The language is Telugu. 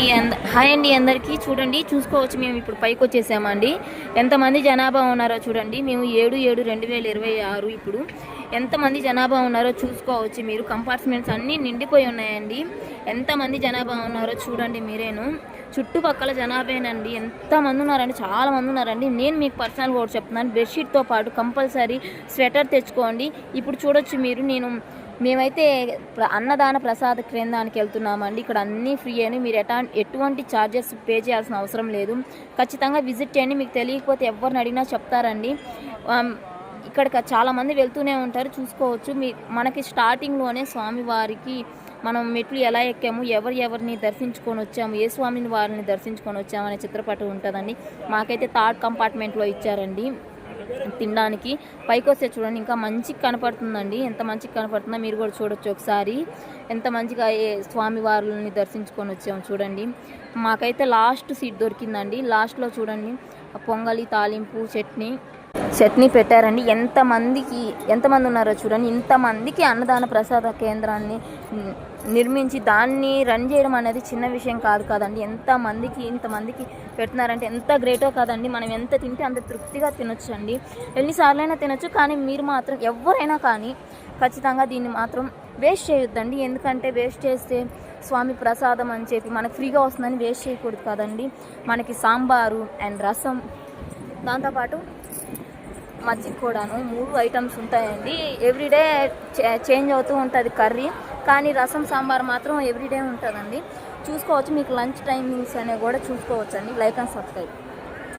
హాయ్ అండి అందరికీ. చూడండి, చూసుకోవచ్చు, మేము ఇప్పుడు పైకి వచ్చేసామండి. ఎంతమంది జనాభా ఉన్నారో చూడండి. మేము 7/7/2026 ఇప్పుడు ఎంతమంది జనాభా ఉన్నారో చూసుకోవచ్చు మీరు. కంపార్ట్మెంట్స్ అన్నీ నిండిపోయి ఉన్నాయండి. ఎంతమంది జనాభా ఉన్నారో చూడండి మీరేను. చుట్టుపక్కల జనాభానండి ఎంతమంది ఉన్నారండి, చాలా మంది ఉన్నారండి. నేను మీకు పర్సనల్ కూడా చెప్తున్నాను, బెడ్షీట్తో పాటు కంపల్సరీ స్వెటర్ తెచ్చుకోండి. ఇప్పుడు చూడొచ్చు మీరు, మేమైతే అన్నదాన ప్రసాద కేంద్రానికి వెళ్తున్నామండి. ఇక్కడ అన్నీ ఫ్రీ అని, మీరు ఎటువంటి ఛార్జెస్ పే చేయాల్సిన అవసరం లేదు. ఖచ్చితంగా విజిట్ చేయండి. మీకు తెలియకపోతే ఎవరిని అడిగినా చెప్తారండి. ఇక్కడికి చాలామంది వెళ్తూనే ఉంటారు, చూసుకోవచ్చు. మనకి స్టార్టింగ్లోనే స్వామివారికి మనం మెట్లు ఎలా ఎక్కాము, ఎవరిని దర్శించుకొని వచ్చాము, ఏ స్వామిని వారిని దర్శించుకొని వచ్చాము అనే చిత్రపటం ఉంటుందండి. మాకైతే థర్డ్ కంపార్ట్మెంట్లో ఇచ్చారండి తినడానికి. పైకి వస్తే చూడండి, ఇంకా మంచిగా కనపడుతుందండి. ఎంత మంచిగా కనపడుతుందో మీరు కూడా చూడొచ్చు ఒకసారి. ఎంత మంచిగా స్వామి వారిని దర్శించుకొని వచ్చాము చూడండి. మాకైతే లాస్ట్ సీట్ దొరికిందండి. లాస్ట్లో చూడండి, పొంగలి, తాలింపు, చట్నీ పెట్టారండి. ఎంతమంది ఉన్నారో చూడండి. ఇంతమందికి అన్నదాన ప్రసాద కేంద్రాన్ని నిర్మించి దాన్ని రన్ చేయడం అనేది చిన్న విషయం కాదు కదండి. ఇంతమందికి పెడుతున్నారంటే ఎంత గ్రేటో కదండి. మనం ఎంత తింటే అంత తృప్తిగా తినొచ్చు అండి. ఎన్నిసార్లైనా తినొచ్చు. కానీ మీరు మాత్రం ఎవరైనా కానీ ఖచ్చితంగా దీన్ని మాత్రం వేస్ట్ చేయొద్దండి. ఎందుకంటే వేస్ట్ చేస్తే స్వామి ప్రసాదం అని చెప్పి మనకు ఫ్రీగా వస్తుందని వేస్ట్ చేయకూడదు కదండి. మనకి సాంబారు అండ్ రసం, దాంతోపాటు మజ్జిగ కూడాను, 3 ఐటమ్స్ ఉంటాయండి. ఎవ్రీడే చేంజ్ అవుతూ ఉంటుంది కర్రీ, కానీ రసం సాంబార్ మాత్రం ఎవ్రీడే ఉంటుందండి. చూసుకోవచ్చు. మీకు లంచ్ టైమింగ్స్ అనేవి కూడా చూసుకోవచ్చు అండి. Like and subscribe.